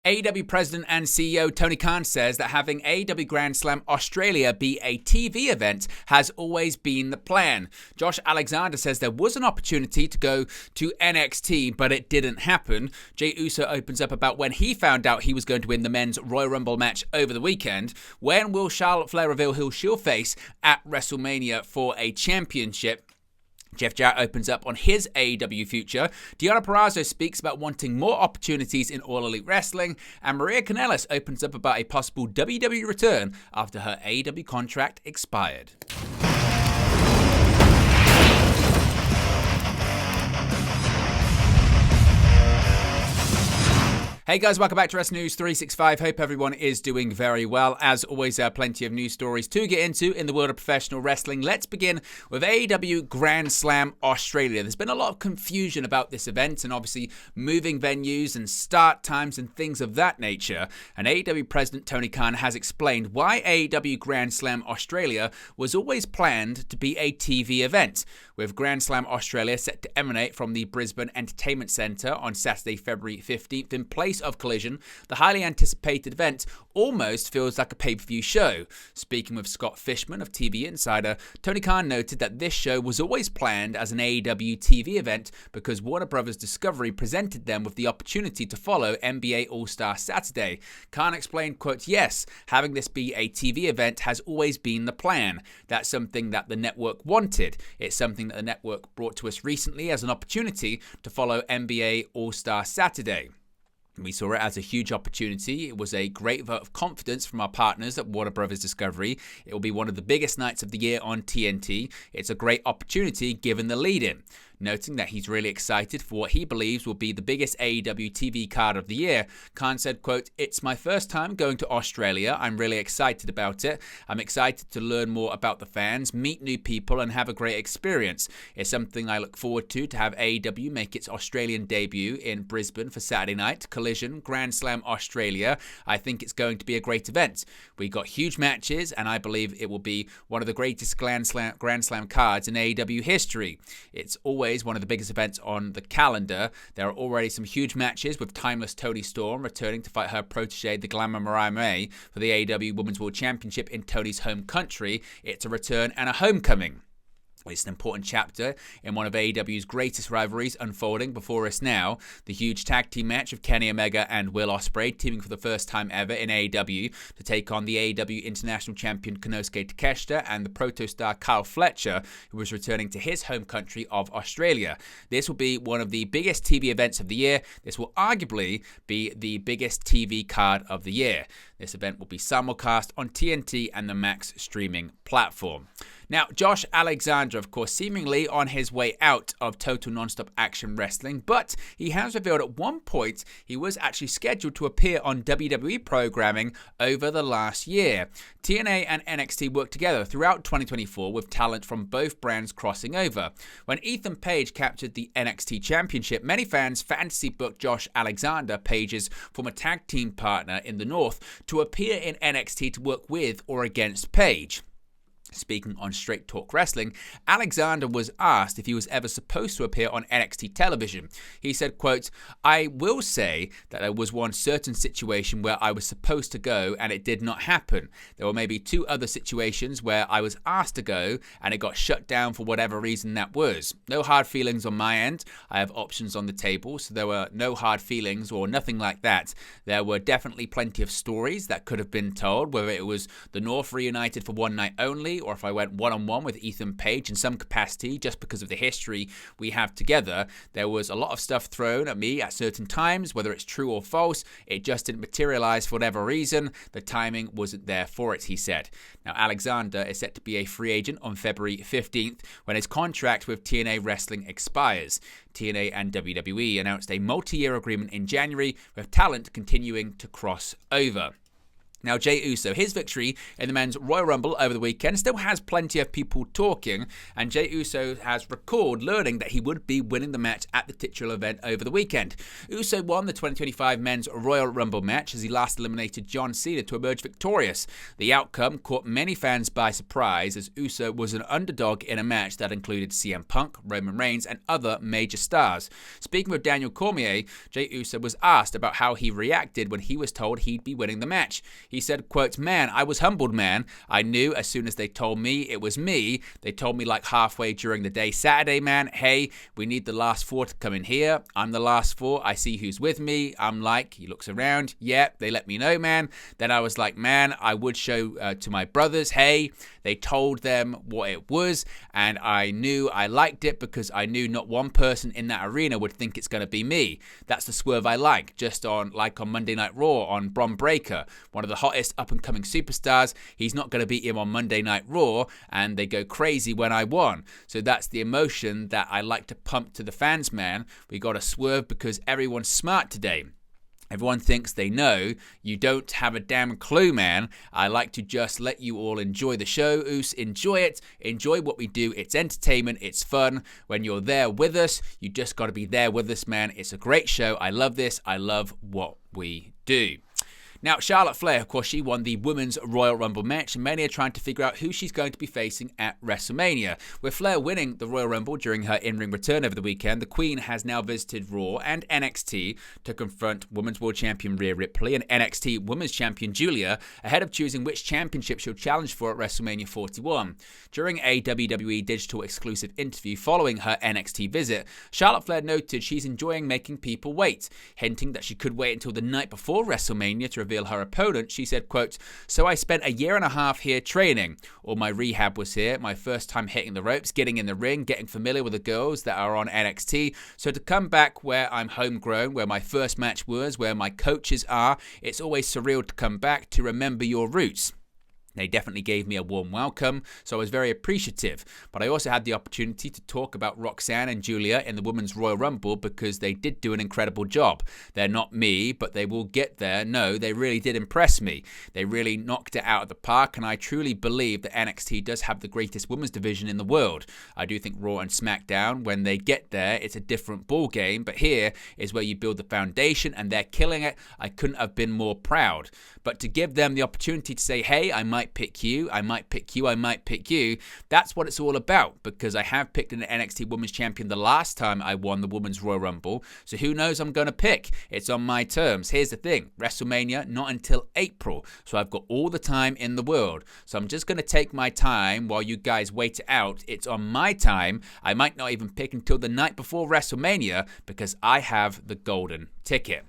AEW President and CEO Tony Khan says that having AEW Grand Slam Australia be a TV event has always been the plan. Josh Alexander says there was an opportunity to go to NXT, but it didn't happen. Jey Uso opens up about when he found out he was going to win the men's Royal Rumble match over the weekend. When will Charlotte Flair reveal who she'll face at WrestleMania for a championship? Jeff Jarrett opens up on his AEW future. Deonna Purrazzo speaks about wanting more opportunities in All Elite Wrestling. And Maria Kanellis opens up about a possible WWE return after her AEW contract expired. Hey guys, welcome back to Wrestling News 365. Hope everyone is doing very well. As always, there are plenty of news stories to get into in the world of professional wrestling. Let's begin with AEW Grand Slam Australia. There's been a lot of confusion about this event and obviously moving venues and start times and things of that nature. And AEW President Tony Khan has explained why AEW Grand Slam Australia was always planned to be a TV event, with Grand Slam Australia set to emanate from the Brisbane Entertainment Centre on Saturday, February 15th in place of Collision. The highly anticipated event almost feels like a pay-per-view show. Speaking with Scott Fishman of TV Insider, Tony Khan noted that this show was always planned as an AEW TV event because Warner Bros. Discovery presented them with the opportunity to follow NBA All-Star Saturday. Khan explained, quote, "Yes, having this be a TV event has always been the plan. That's something that the network wanted. It's something that the network brought to us recently as an opportunity to follow NBA All-Star Saturday. We saw it as a huge opportunity. It was a great vote of confidence from our partners at Warner Bros. Discovery. It will be one of the biggest nights of the year on TNT. It's a great opportunity given the lead-in." Noting that he's really excited for what he believes will be the biggest AEW TV card of the year, Khan said, quote, "It's my first time going to Australia. I'm really excited about it. I'm excited to learn more about the fans, meet new people, and have a great experience. It's something I look forward to have AEW make its Australian debut in Brisbane for Saturday night. Collision, Grand Slam Australia. I think it's going to be a great event. We got huge matches, and I believe it will be one of the greatest Grand Slam cards in AEW history. It's always one of the biggest events on the calendar. There are already some huge matches with timeless Toni Storm returning to fight her protege, the Glamour Mariah May, for the AEW Women's World Championship in Toni's home country. It's a return and a homecoming. It's an important chapter in one of AEW's greatest rivalries unfolding before us now. The huge tag team match of Kenny Omega and Will Ospreay teaming for the first time ever in AEW to take on the AEW International Champion Konosuke Takeshita and the Proto-Star Kyle Fletcher, who was returning to his home country of Australia. This will be one of the biggest TV events of the year. This will arguably be the biggest TV card of the year. This event will be simulcast on TNT and the Max streaming platform. Now, Josh Alexander, of course, seemingly on his way out of Total Nonstop Action Wrestling, but he has revealed at one point he was actually scheduled to appear on WWE programming over the last year. TNA and NXT worked together throughout 2024 with talent from both brands crossing over. When Ethan Page captured the NXT Championship, many fans fantasy booked Josh Alexander, Page's former tag team partner in the North, to appear in NXT to work with or against Page. Speaking on Straight Talk Wrestling, Alexander was asked if he was ever supposed to appear on NXT television. He said, quote, "I will say that there was one certain situation where I was supposed to go and it did not happen. There were maybe two other situations where I was asked to go and it got shut down for whatever reason that was. No hard feelings on my end. I have options on the table, so there were no hard feelings or nothing like that. There were definitely plenty of stories that could have been told, whether it was the North reunited for one night only, or if I went one-on-one with Ethan Page in some capacity just because of the history we have together. There was a lot of stuff thrown at me at certain times, whether it's true or false. It just didn't materialize for whatever reason. The timing wasn't there for it," he said. Now, Alexander is set to be a free agent on February 15th when his contract with TNA Wrestling expires. TNA and WWE announced a multi-year agreement in January with talent continuing to cross over. Now, Jey Uso, his victory in the men's Royal Rumble over the weekend still has plenty of people talking, and Jey Uso has recalled learning that he would be winning the match at the titular event over the weekend. Uso won the 2025 men's Royal Rumble match as he last eliminated John Cena to emerge victorious. The outcome caught many fans by surprise as Uso was an underdog in a match that included CM Punk, Roman Reigns, and other major stars. Speaking with Daniel Cormier, Jey Uso was asked about how he reacted when he was told he'd be winning the match. He said, quote, "Man, I was humbled, man. I knew as soon as they told me it was me. They told me like halfway during the day Saturday, man, hey, we need the last four to come in here. I'm the last four. I see who's with me. I'm like," he looks around, "yeah, they let me know, man." Then I was like, "Man, I would show to my brothers, hey." They told them what it was, and I knew I liked it because I knew not one person in that arena would think it's going to be me. That's the swerve I like. Just on Monday Night Raw on Bron Breakker, one of the hottest up-and-coming superstars. He's not going to beat him on Monday Night Raw, and they go crazy when I won. So that's the emotion that I like to pump to the fans, man. We got to swerve because everyone's smart today. Everyone thinks they know. You don't have a damn clue, man. I like to just let you all enjoy the show. Enjoy it. Enjoy what we do. It's entertainment. It's fun. When you're there with us, you just got to be there with us, man. It's a great show. I love this. I love what we do. Now, Charlotte Flair, of course, she won the Women's Royal Rumble match, and many are trying to figure out who she's going to be facing at WrestleMania. With Flair winning the Royal Rumble during her in-ring return over the weekend, the Queen has now visited Raw and NXT to confront Women's World Champion Rhea Ripley and NXT Women's Champion Julia ahead of choosing which championship she'll challenge for at WrestleMania 41. During a WWE digital exclusive interview following her NXT visit, Charlotte Flair noted she's enjoying making people wait, hinting that she could wait until the night before WrestleMania to reveal her opponent. She said, quote, "So I spent a year and a half here training. All my rehab was here, my first time hitting the ropes, getting in the ring, getting familiar with the girls that are on NXT. So to come back where I'm homegrown, where my first match was, where my coaches are, it's always surreal to come back, to remember your roots. They definitely gave me a warm welcome, so I was very appreciative. But I also had the opportunity to talk about Roxanne and Julia in the Women's Royal Rumble because they did do an incredible job. They're not me, but they will get there. No, they really did impress me. They really knocked it out of the park, and I truly believe that NXT does have the greatest women's division in the world. I do think Raw and SmackDown, when they get there, it's a different ball game, but here is where you build the foundation, and they're killing it. I couldn't have been more proud. But to give them the opportunity to say, hey, I might pick you, I might pick you, I might pick you, that's what it's all about, because I have picked an NXT Women's Champion the last time I won the Women's Royal Rumble, so who knows I'm going to pick? It's on my terms. Here's the thing, WrestleMania, not until April, so I've got all the time in the world, so I'm just going to take my time while you guys wait it out. It's on my time. I might not even pick until the night before WrestleMania, because I have the golden ticket.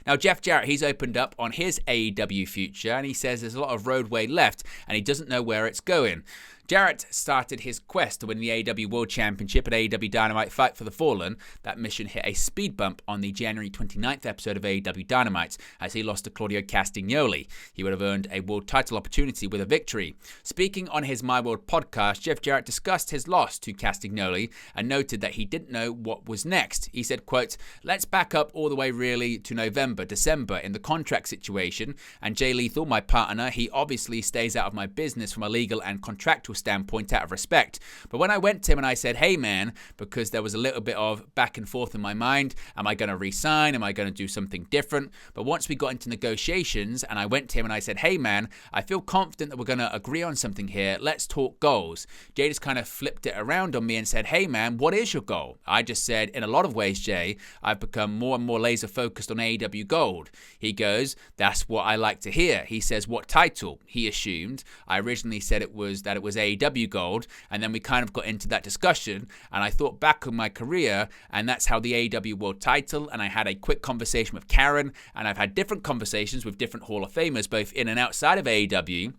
Now, Jeff Jarrett, he's opened up on his AEW future, and he says there's a lot of roadway left, and he doesn't know where it's going. Jarrett started his quest to win the AEW World Championship at AEW Dynamite Fight for the Fallen. That mission hit a speed bump on the January 29th episode of AEW Dynamite as he lost to Claudio Castagnoli. He would have earned a world title opportunity with a victory. Speaking on his My World podcast, Jeff Jarrett discussed his loss to Castagnoli and noted that he didn't know what was next. He said, quote, "Let's back up all the way really to November, December in the contract situation, and Jay Lethal, my partner, he obviously stays out of my business from a legal and contractual standpoint out of respect. But when I went to him and I said, hey man, because there was a little bit of back and forth in my mind, am I going to resign? Am I going to do something different? But once we got into negotiations and I went to him and I said, hey man, I feel confident that we're going to agree on something here. Let's talk goals. Jay just kind of flipped it around on me and said, hey man, what is your goal? I just said, in a lot of ways, Jay, I've become more and more laser focused on AEW Gold. He goes, that's what I like to hear. He says, what title? He assumed. I originally said it was AEW Gold, and then we kind of got into that discussion, and I thought back on my career, and that's how the AEW World title, and I had a quick conversation with Karen, and I've had different conversations with different Hall of Famers, both in and outside of AEW,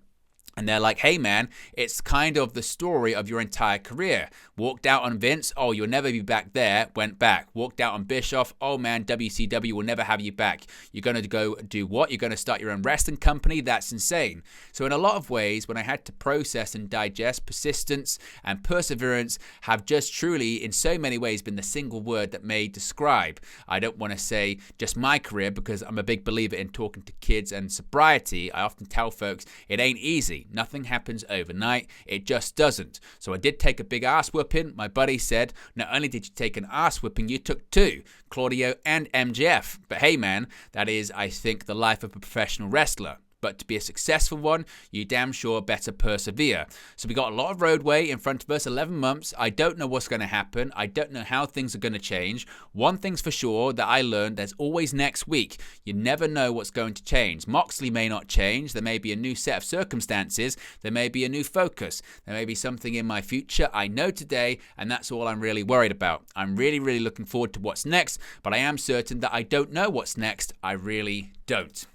And they're like, hey man, it's kind of the story of your entire career. Walked out on Vince, oh, you'll never be back there, went back. Walked out on Bischoff, oh man, WCW will never have you back. You're going to go do what? You're going to start your own wrestling company? That's insane. So in a lot of ways, when I had to process and digest, persistence and perseverance have just truly, in so many ways, been the single word that may describe. I don't want to say just my career because I'm a big believer in talking to kids and sobriety. I often tell folks it ain't easy. Nothing happens overnight. It just doesn't. So I did take a big ass whooping. My buddy said, not only did you take an ass whipping, you took two, Claudio and MJF. But hey man, that is, I think, the life of a professional wrestler. But to be a successful one, you damn sure better persevere. So we got a lot of roadway in front of us, 11 months. I don't know what's going to happen. I don't know how things are going to change. One thing's for sure that I learned, there's always next week. You never know what's going to change. Moxley may not change. There may be a new set of circumstances. There may be a new focus. There may be something in my future I know today, and that's all I'm really worried about. I'm really, really looking forward to what's next, but I am certain that I don't know what's next. I really don't.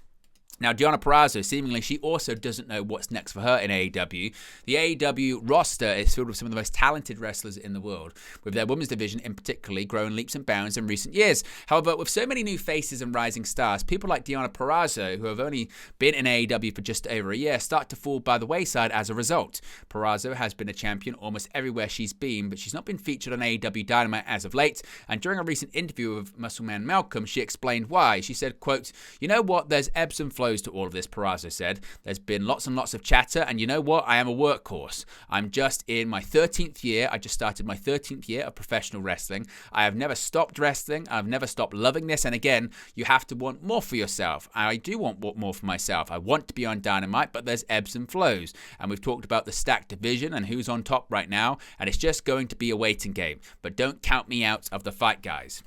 Now, Deonna Purrazzo, seemingly she also doesn't know what's next for her in AEW. The AEW roster is filled with some of the most talented wrestlers in the world, with their women's division in particular growing leaps and bounds in recent years. However, with so many new faces and rising stars, people like Deonna Purrazzo, who have only been in AEW for just over a year, start to fall by the wayside as a result. Purrazzo has been a champion almost everywhere she's been, but she's not been featured on AEW Dynamite as of late, and during a recent interview with Muscleman Malcolm, she explained why. She said, quote, "You know what, there's ebbs and flows to all of this," Purrazzo said. "There's been lots and lots of chatter, and you know what? I am a workhorse. I'm just in my 13th year. I just started my 13th year of professional wrestling. I have never stopped wrestling. I've never stopped loving this, and again, you have to want more for yourself. I do want more for myself. I want to be on Dynamite, but there's ebbs and flows, and we've talked about the stacked division and who's on top right now, and it's just going to be a waiting game, but don't count me out of the fight, guys."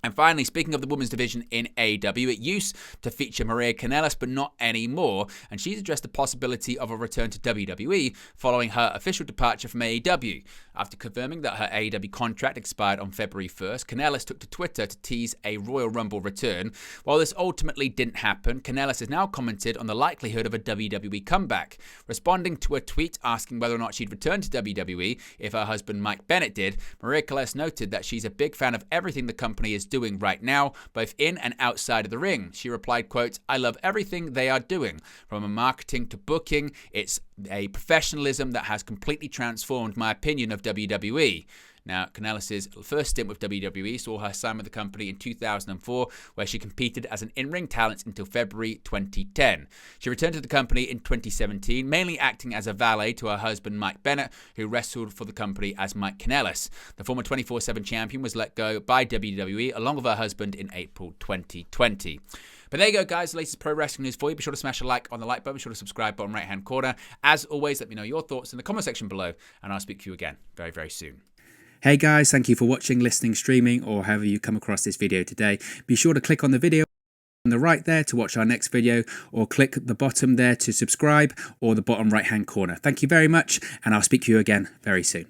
And finally, speaking of the women's division in AEW, it used to feature Maria Kanellis, but not anymore. And she's addressed the possibility of a return to WWE following her official departure from AEW. After confirming that her AEW contract expired on February 1st, Kanellis took to Twitter to tease a Royal Rumble return. While this ultimately didn't happen, Kanellis has now commented on the likelihood of a WWE comeback. Responding to a tweet asking whether or not she'd return to WWE if her husband Mike Bennett did, Maria Kanellis noted that she's a big fan of everything the company is doing right now, both in and outside of the ring. She replied, quote, "I love everything they are doing. From a marketing to booking, it's a professionalism that has completely transformed my opinion of WWE." Now, Kanellis' first stint with WWE saw her sign with the company in 2004, where she competed as an in-ring talent until February 2010. She returned to the company in 2017, mainly acting as a valet to her husband Mike Bennett, who wrestled for the company as Mike Kanellis. The former 24/7 champion was let go by WWE along with her husband in April 2020. But there you go, guys. The latest pro wrestling news for you. Be sure to smash a like on the like button. Be sure to subscribe bottom right-hand corner. As always, let me know your thoughts in the comment section below, and I'll speak to you again very, very soon. Hey guys, thank you for watching, listening, streaming, or however you come across this video today. Be sure to click on the video on the right there to watch our next video, or click the bottom there to subscribe, or the bottom right hand corner. Thank you very much, and I'll speak to you again very soon.